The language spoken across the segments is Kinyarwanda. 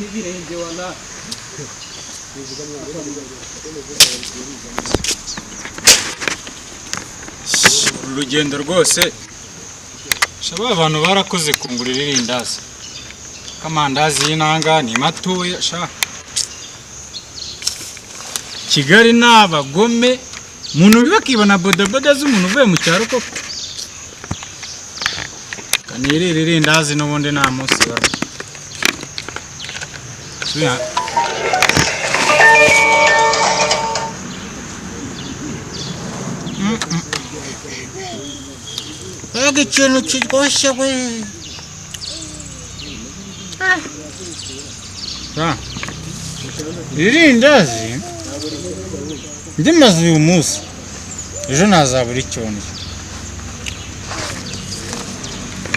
n'ibirenge wala urugendo rwose shaba abantu barakoze kungurira irindazi kamandazi y'inanga ni matoya sha Kigali n'abagome muntu bibakibona bodaboda z'umuntu uvuye mu cyaro koko kanirira irindazi n'ubundi nta munsi bari suya ikintu kiryoshye we irindazi ndimaze uyu munsi ejo nazabura icyonyo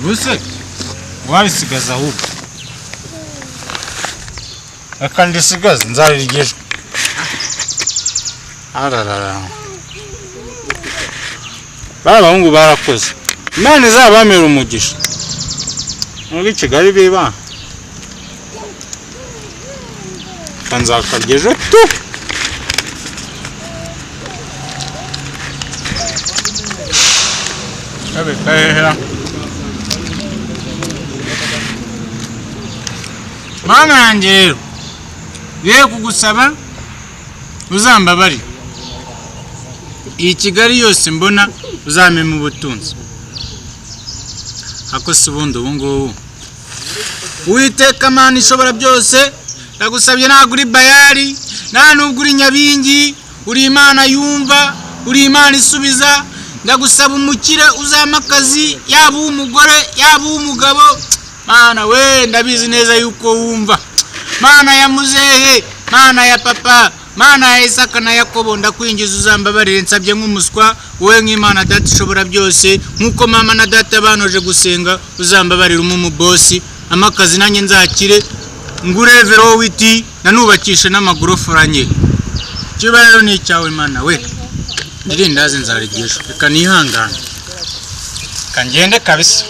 buse warisigaza ahubwo akandisigaza nzaririgejwe ararara babahungu barakoze Imana izabamera umugisha muri Kigali biba kanzakaryejo tu abekahera Mana yanjye rero biye kugusaba uzambabari iyi Kigali yose mbona uzamema ubutunzi ako sibundo ubungubu Uwiteka Mana ishobora byose ndagusabye naguri bayari nta nubwo uri nyabingi uri Imana yumva uri Imana isubiza ndagusaba umukire uzamakazi yaba umugore yaba umugabo Mana we ndabizi neza yuko wumva Mana ya muzehe Mana ya papa Mana ya Isaka na Yakobo ndakwinjiza uzambabarire nsabye nk'umuswa wowe nk'Imana data ishobora byose nkuko mama na data banoje gusenga uzambabarire mu boss amakazi nanjye nzakire ngurevero witi nanubakishe n'amagorofa ranye kibaro ni cyawe Mana we ndirindazi nzarigisha reka nihangana kangende kabisa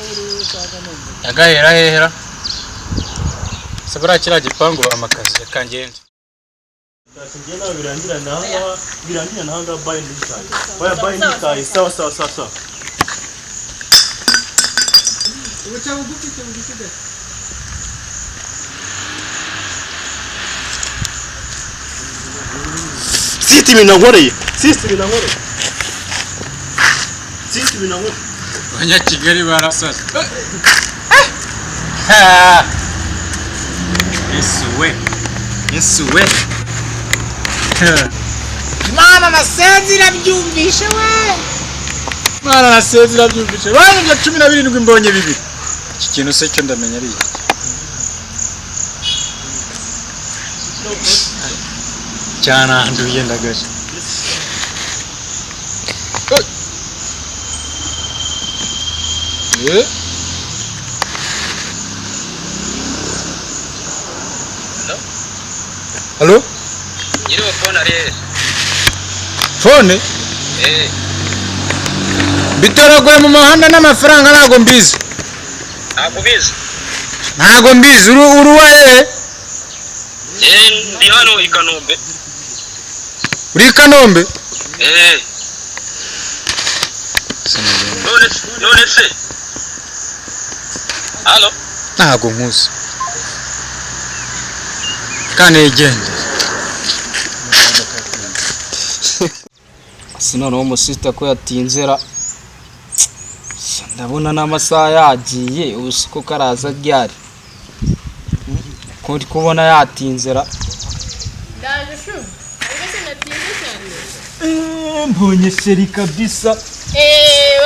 yagahera hera sabura kira gipango amakazi reka ngende Singena birangira nahanga buy ndikaye baya buy ndikaye sawa ubuca bugufite System inangoreye Banya Kigali barasaza Yesu we Mana nasezira byumvishe we Mana nasezira byumvishe bana bya 17 mbonye bibi iki kintu se cyo ndamenya ari cyana nduye ndagaje Hello? Nyiriwe phone ari Phone? Bitorogoye mu muhanda n'amafaranga ntago mbizi. Ntago mbizi uruwa ndi hano i Kanombe. Uri Kanombe? None se. Halo? Ntago nkuzi. Kanegende. Sinone umusista ko yatinzera. Ndabona n'amasaha yagiye ubusiko karaza ryari. Ko ndi kubona yatinzera. Ndaje shu. Ariko natinze cyane. Mbonye sheri kabisa.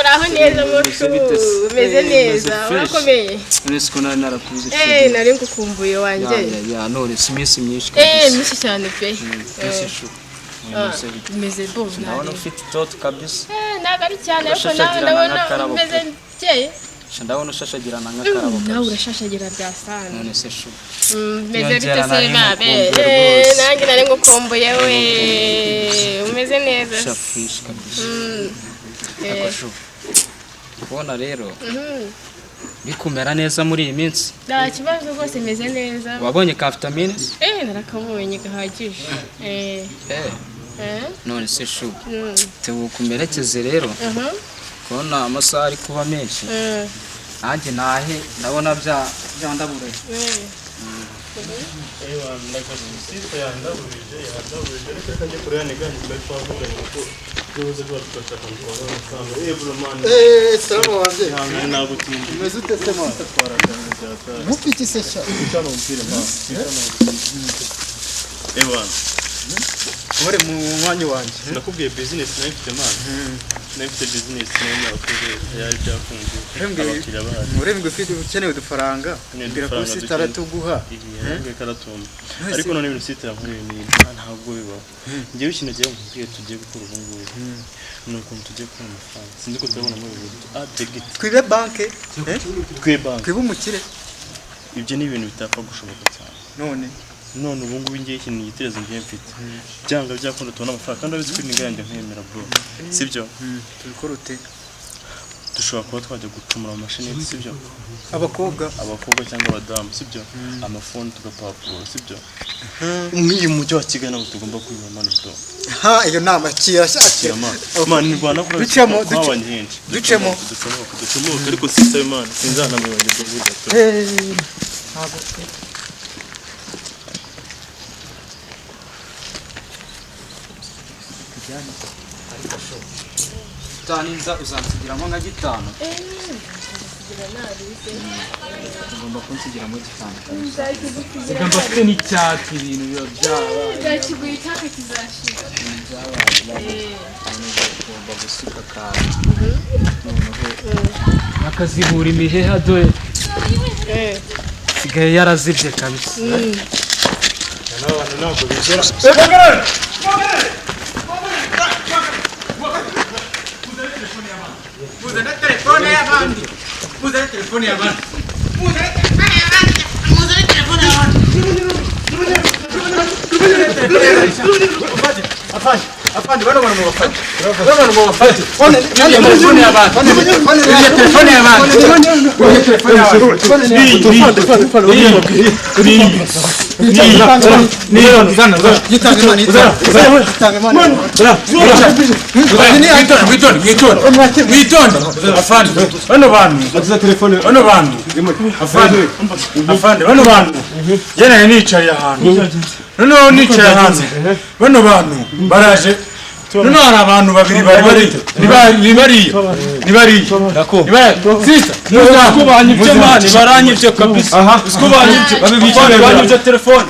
Uraho neza mushu. Umeze neza. Urakomeye. Nese ko nari narakuze. Nari ngukumbuye wanje. Ya none simisi myinshi kabisa. Myinshi cyane pe. Shu. Meze bon. Ndabona ufite toto kabisa. Nagari cyane ariko ndabona meze cyeye. Ndabona ushashagirana nk'akarabo kabisa. Nawe urashashagira byasana. None se shu. Meze bite se babe? Nanjye nari ngukumbuye we. Umeze neza. Shafish kabisa. Akoshu. Kubona rero. bikumera neza muri iyi minsi? Nta kibazo rwose meze neza. Wabonye ka vitamine? Narakabonye gahagije. None se shu tukumerekeze rero kubona amasaha ari kuba menshi nanjye nahe ndabona byandabure ndakasisita yandaburije reka kajya kureba neganje bari kwavugana ko tuzoze gufasha abantu bakanga bro man salamu wazee hanga nagutinda umeze ute se man mufite se sha cyane umpira man ore mu mwanya wanje ndakubwiye business nayifite man nayifite business nene akoze yari byakunze abakiriya bahari urembwe ufite ukeneye udufaranga ngira ko sitara tuguha nge karatumba ariko none ibintu sitara nkuri ni ntabwo bibaho ngiye ikintu giye mubwiye tugiye gukora ubu ngubu nuko tugiye kubona amafaranga sinzi ko turabona muri ubu degit twibe banke twibe umukire ibyo ni ibintu bitapfa gushoboka cyane none ubu ngubu ngiye ikintu yitereza ngiye mfite byanga byakunda tubona amafaranga kandi abizi ko n'inganje nkemera bro sibyo tubikora ute dushobora kuba twajya gucumura amashini sibyo abakobwa cyangwa abadamu sibyo amafoni tugapapuro sibyo umwiye mujyi wa Kigali nabo tugomba kwibona mano bro iyo nama kirashakira man ni Rwanda kuri ducemo ariko sister man sinzana mu bandi bwo burya ntabwo taninza uzansigiramo nka gitanu ugomba kunsigiramo gitanu ugomba kuri n'icyatsi ibintu biba Zakiguye icyaka kizashira. ugomba gusuka kawe akazibura imiheha dore sigaye yarazibye kabisa n'abantu ntabwo bigera muzana telefone y'abandi Afande bano bano mubafate. Telefone y'abandi. Bano bantu baraje none hari abantu babiri bari sister nuko banyivye mani baranyivye kabisa usko banyivye telefone